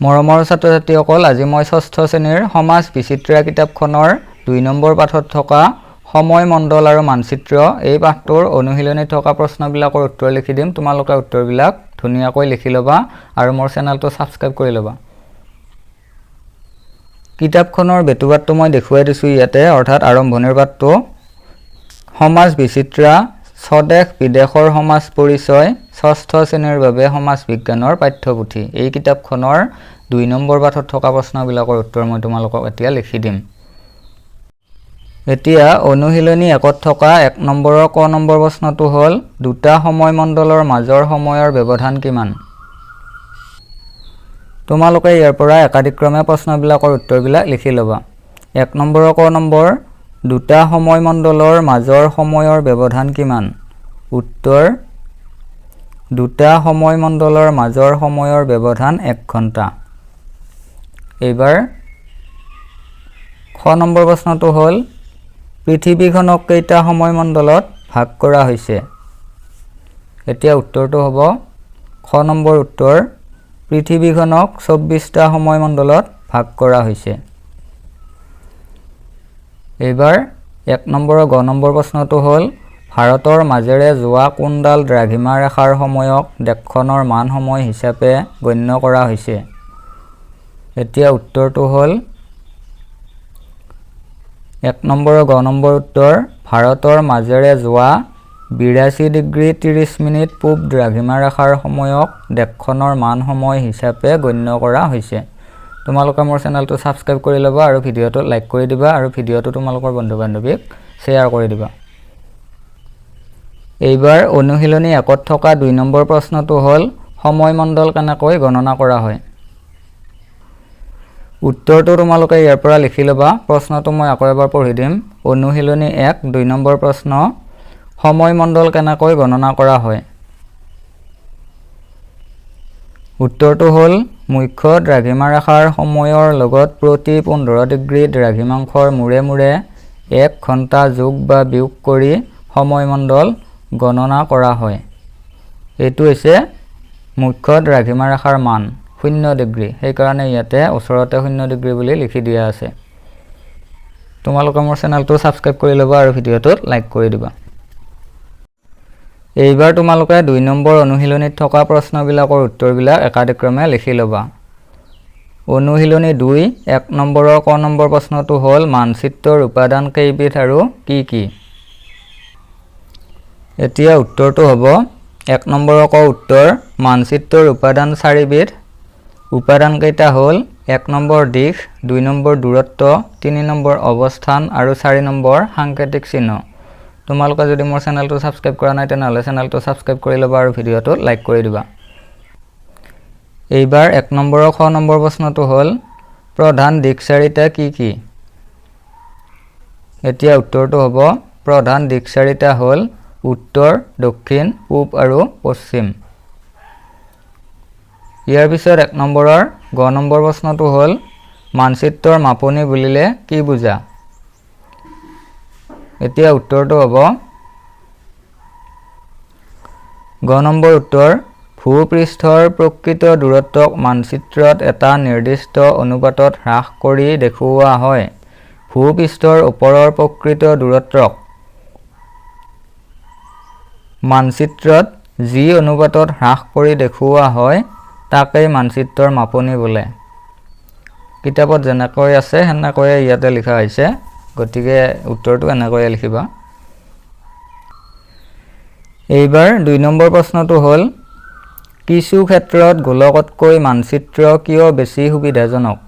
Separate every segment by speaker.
Speaker 1: মৰমৰ ছাত্ৰ-ছাত্ৰীসকল, আজি মই ৬ষ্ঠ শ্ৰেণীৰ সমাজ বিচিত্ৰা কিতাপখনৰ ২ নম্বৰ পাঠত থকা সময় মণ্ডল আৰু মানচিত্ৰ এই পাঠটোৰ অনুশীলনীত থকা প্ৰশ্নবিলাকৰ উত্তৰ লিখি দিম। তোমালোকে উত্তৰবিলাক ধুনীয়াকৈ লিখি ল'বা আৰু মোৰ চেনেলটো ছাবস্ক্ৰাইব কৰি ল'বা। কিতাপখনৰ বেতুপাতটো মই দেখুৱাই দিছোঁ ইয়াতে, অৰ্থাৎ আৰম্ভণিৰ পাঠটো সমাজ বিচিত্ৰা স্বদেশ বিদেশৰ সমাজ পৰিচয় ৬ষ্ঠ শ্ৰেণীৰ বাবে সমাজ বিজ্ঞানৰ পাঠ্যপুথি। এই কিতাপখনৰ ২ নম্বৰ পাঠত থকা প্ৰশ্নবিলাকৰ উত্তৰ মই তোমালোকক এতিয়া লিখি দিম। এতিয়া অনুশীলনী ১ত থকা ১ নম্বৰৰ ক নম্বৰ প্ৰশ্নটো হ'ল দুটা সময় মণ্ডলৰ মাজৰ সময়ৰ ব্যৱধান কিমান? তোমালোকে ইয়াৰ পৰা একাদিক্ৰমে প্ৰশ্নবিলাকৰ উত্তৰবিলাক লিখি ল'বা। ১ নম্বৰৰ ক নম্বৰ, দুটা সময় মণ্ডলৰ মাজৰ সময়ৰ ব্যৱধান কিমান? উত্তৰ, দুটা সময় মণ্ডলৰ মাজৰ সময়ৰ ব্যৱধান ১ ঘণ্টা। এইবাৰ খ নম্বৰ প্ৰশ্নটো হ'ল পৃথিৱীখনক কেইটা সময় মণ্ডলত ভাগ কৰা হৈছে? এতিয়া উত্তৰটো হ'ব খ নম্বৰ উত্তৰ, পৃথিৱীখনক ২৪টা সময় মণ্ডলত ভাগ কৰা হৈছে। এইবাৰ ১ নম্বৰৰ গ নম্বৰ প্ৰশ্নটো হ'ল ভাৰতৰ মাজেৰে যোৱা কোনডাল দ্ৰাঘিমা ৰেখাৰ সময়ক দেশখনৰ মান সময় হিচাপে গণ্য কৰা হৈছে? এতিয়া উত্তৰটো হ'ল ১ নম্বৰৰ গ নম্বৰ উত্তৰ, ভাৰতৰ মাজেৰে যোৱা ৮২ ডিগ্ৰী ৩০ মিনিট পূব দ্ৰাঘিমা ৰেখাৰ সময়ক দেশখনৰ মান সময় হিচাপে গণ্য কৰা হৈছে। তোমালোকে মোৰ চেনেলটো ছাবস্ক্ৰাইব কৰি ল'বা আৰু ভিডিঅ'টো লাইক কৰি দিবা আৰু ভিডিঅ'টো তোমালোকৰ বন্ধু বান্ধৱীক শ্বেয়াৰ কৰি দিবা। এইবাৰ অনুশীলনী ১ত থকা ২ নম্বৰ প্ৰশ্নটো হ'ল সময় মণ্ডল কেনেকৈ গণনা কৰা হয়? উত্তৰটো তোমালোকে ইয়াৰ পৰা লিখি ল'বা। প্ৰশ্নটো মই আকৌ এবাৰ পঢ়ি দিম। অনুশীলনী ১ ২ নম্বৰ প্ৰশ্ন, সময় মণ্ডল কেনেকৈ গণনা কৰা হয়? উত্তৰটো হ'ল মুখ্য দ্ৰাঘিমা ৰেখাৰ সময়ৰ লগত প্ৰতি ১৫ ডিগ্ৰী দ্ৰাঘিমাংশৰ মূৰে মূৰে ১ ঘণ্টা যোগ বা বিয়োগ কৰি সময় মণ্ডল গণনা কৰা হয়। এইটো হৈছে মুখ্য দ্ৰাঘিমা ৰেখাৰ মান ০ ডিগ্ৰী, সেইকাৰণে ইয়াতে ওচৰতে ০ ডিগ্ৰী বুলি লিখি দিয়া আছে। তোমালোকে মোৰ চেনেলটো ছাবস্ক্ৰাইব কৰি ল'বা আৰু ভিডিঅ'টোত লাইক কৰি দিবা। এইবাৰ তোমালোকে ২ নম্বৰ অনুশীলনীত থকা প্ৰশ্নবিলাকৰ উত্তৰবিলাক একাদিক্ৰমে লিখি ল'বা। অনুশীলনী ২ ১ নম্বৰৰ ক নম্বৰ প্ৰশ্নটো হ'ল মানচিত্ৰৰ উপাদান কেইবিধ আৰু কি কি? এতিয়া উত্তৰটো হ'ব ১ নম্বৰৰ ক উত্তৰ, মানচিত্ৰৰ উপাদান ৪ বিধ। উপাদান কেইটা হ'ল ১ নম্বৰ দিশ, ২ নম্বৰ দূৰত্ব, ৩ নম্বৰ অৱস্থান আৰু ৪ নম্বৰ সাংকেতিক চিহ্ন। তোমালোকে যদি মোৰ চেনেলটো ছাবস্ক্ৰাইব কৰা নাই তেনেহ'লে চেনেলটো ছাবস্ক্ৰাইব কৰি ল'বা আৰু ভিডিঅ'টো লাইক কৰি দিবা। এইবাৰ ১ নম্বৰৰ খ নম্বৰ প্ৰশ্নটো হ'ল প্ৰধান দিশ ৪টা কি কি? এতিয়া উত্তৰটো হ'ব প্ৰধান দিশ ৪টা হ'ল উত্তৰ, দক্ষিণ, পূব আৰু পশ্চিম। ইয়াৰ পিছত ১ নম্বৰৰ গ নম্বৰ প্ৰশ্নটো হ'ল মানচিত্ৰৰ মাপনি বুলিলে কি বুজা? এতিয়া উত্তৰটো হ'ব গ নম্বৰ উত্তৰ, ভূপৃষ্ঠৰ প্ৰকৃত দূৰত্বক মানচিত্ৰত এটা নিৰ্দিষ্ট অনুপাতত হ্ৰাস কৰি দেখুওৱা হয়। ভূপৃষ্ঠৰ ওপৰৰ প্ৰকৃত দূৰত্বক মানচিত্ৰত যি অনুপাতত হ্ৰাস কৰি দেখুওৱা হয় তাকেই মানচিত্ৰৰ মাপনি বোলে। কিতাপত যেনেকৈ আছে সেনেকৈয়ে ইয়াতে লিখা হৈছে, গতিকে উত্তৰটো এনেকৈয়ে লিখিবা। এইবাৰ ২ নম্বৰ প্ৰশ্নটো হ'ল কিছু ক্ষেত্ৰত গোলকতকৈ মানচিত্ৰ কিয় বেছি সুবিধাজনক?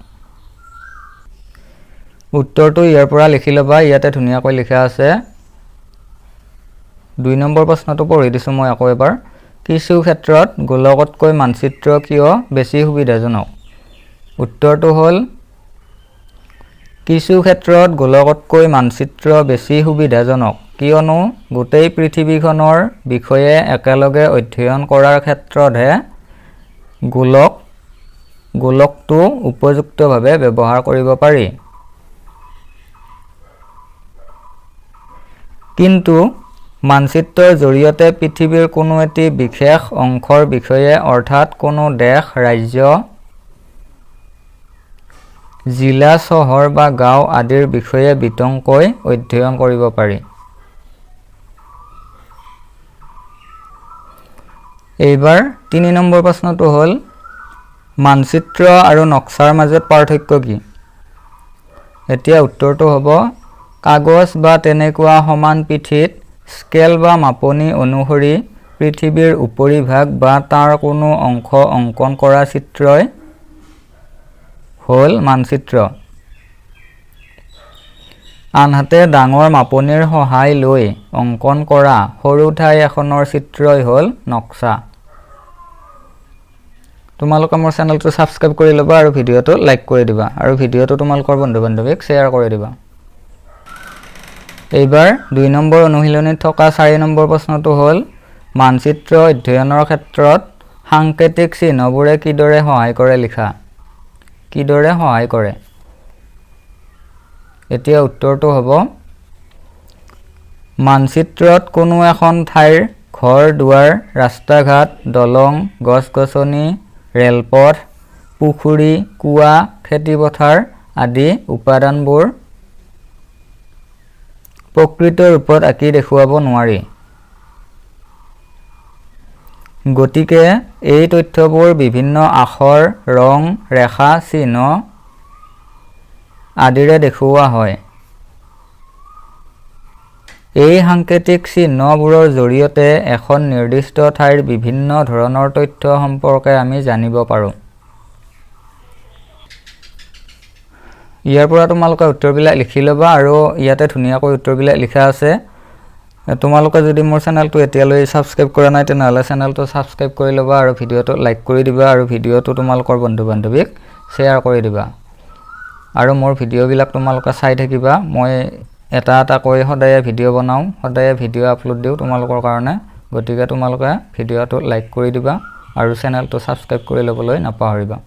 Speaker 1: উত্তৰটো ইয়াৰ পৰা লিখি ল'বা। ইয়াতে ধুনীয়াকৈ লিখা আছে। ২ নম্বৰ প্ৰশ্নটো পঢ়ি দিছোঁ মই আকৌ এবাৰ। কিছু ক্ষেত্ৰত গোলকতকৈ মানচিত্ৰ কিয় বেছি সুবিধাজনক? উত্তৰটো হ'ল কিছু ক্ষেত্ৰত গোলকতকৈ মানচিত্ৰ বেছি সুবিধাজনক কিয়নো গোটেই পৃথিৱীখনৰ বিষয়ে একেলগে অধ্যয়ন কৰাৰ ক্ষেত্ৰতহে গোলকটো উপযুক্তভাৱে ব্যৱহাৰ কৰিব পাৰি। কিন্তু মানচিত্ৰৰ জৰিয়তে পৃথিৱীৰ কোনো এটি বিশেষ অংশৰ বিষয়ে অৰ্থাৎ কোনো দেশ, ৰাজ্য জিলা চহৰ বা গাঁও আদিৰ বিষয়ে বিতংকৈ অধ্যয়ন কৰিব পাৰি। এইবাৰ 3 নম্বৰ প্ৰশ্নটো হ'ল মানচিত্ৰ আৰু নক্সাৰ মাজত পাৰ্থক্য কি? এতিয়া উত্তৰটো হ'ব কাগজ বা তেনেকুৱা সমান পিঠিত স্কেল বা মাপনি অনুসৰি পৃথিৱীৰ উপৰিভাগ বা তাৰ কোনো অংশ অংকন কৰা চিত্ৰই হ'ল মানচিত্ৰ। আনহাতে ডাঙৰ মাপনিৰ সহায় লৈ অংকন কৰা সৰু ঠাই এখনৰ চিত্ৰই হ'ল নক্সা। তোমালোকে মোৰ চেনেলটো ছাবস্ক্ৰাইব কৰি ল'বা আৰু ভিডিঅ'টো লাইক কৰি দিবা আৰু ভিডিঅ'টো তোমালোকৰ বন্ধু বান্ধৱীক শ্বেয়াৰ কৰি দিবা। এইবাৰ 2 নম্বৰ অনুশীলনীত থকা 4 নম্বৰ প্ৰশ্নটো হ'ল মানচিত্ৰ অধ্যয়নৰ ক্ষেত্ৰত সাংকেতিক চিহ্নবোৰে কিদৰে সহায় কৰে লিখা। কিদৰে সহায় কৰে? এতিয়া উত্তৰটো হ'ব মানচিত্ৰত কোনো এখন ঠাইৰ ঘৰ দুৱাৰ ৰাস্তা ঘাট দলং গছ গছনি ৰেলপথ পুখুৰী কুঁৱা খেতিপথাৰ আদি উপাদানবোৰ প্ৰকৃত ৰূপত আঁকি দেখুৱাব নোৱাৰি। গতিকে এই তথ্যবোৰ বিভিন্ন আখৰ ৰং ৰেখা চিহ্ন আদিৰে দেখুওৱা হয়। এই সাংকেতিক চিহ্নবোৰৰ জৰিয়তে এখন নিৰ্দিষ্ট ঠাইৰ বিভিন্ন ধৰণৰ তথ্য সম্পৰ্কে আমি জানিব পাৰোঁ। ইয়াৰ পৰা তোমালোকে উত্তৰবিলাক লিখি ল'বা আৰু ইয়াতে ধুনীয়াকৈ উত্তৰবিলাক লিখা আছে। তোমালোকে যদি মোৰ চেনেলটো এতিয়ালৈ ছাবস্ক্ৰাইব কৰা নাই তেনেহ'লে চেনেলটো ছাবস্ক্ৰাইব কৰি ল'বা আৰু ভিডিঅ'টো লাইক কৰি দিবা আৰু ভিডিঅ'টো তোমালোকৰ বন্ধু বান্ধৱীক শ্বেয়াৰ কৰি দিবা আৰু মোৰ ভিডিঅ'বিলাক তোমালোকে চাই থাকিবা। মই এটা এটাকৈ সদায়ে ভিডিঅ' বনাওঁ, সদায়ে ভিডিঅ' আপলোড দিওঁ তোমালোকৰ কাৰণে। গতিকে তোমালোকে ভিডিঅ'টো লাইক কৰি দিবা আৰু চেনেলটো ছাবস্ক্ৰাইব কৰি ল'বলৈ নাপাহৰিবা।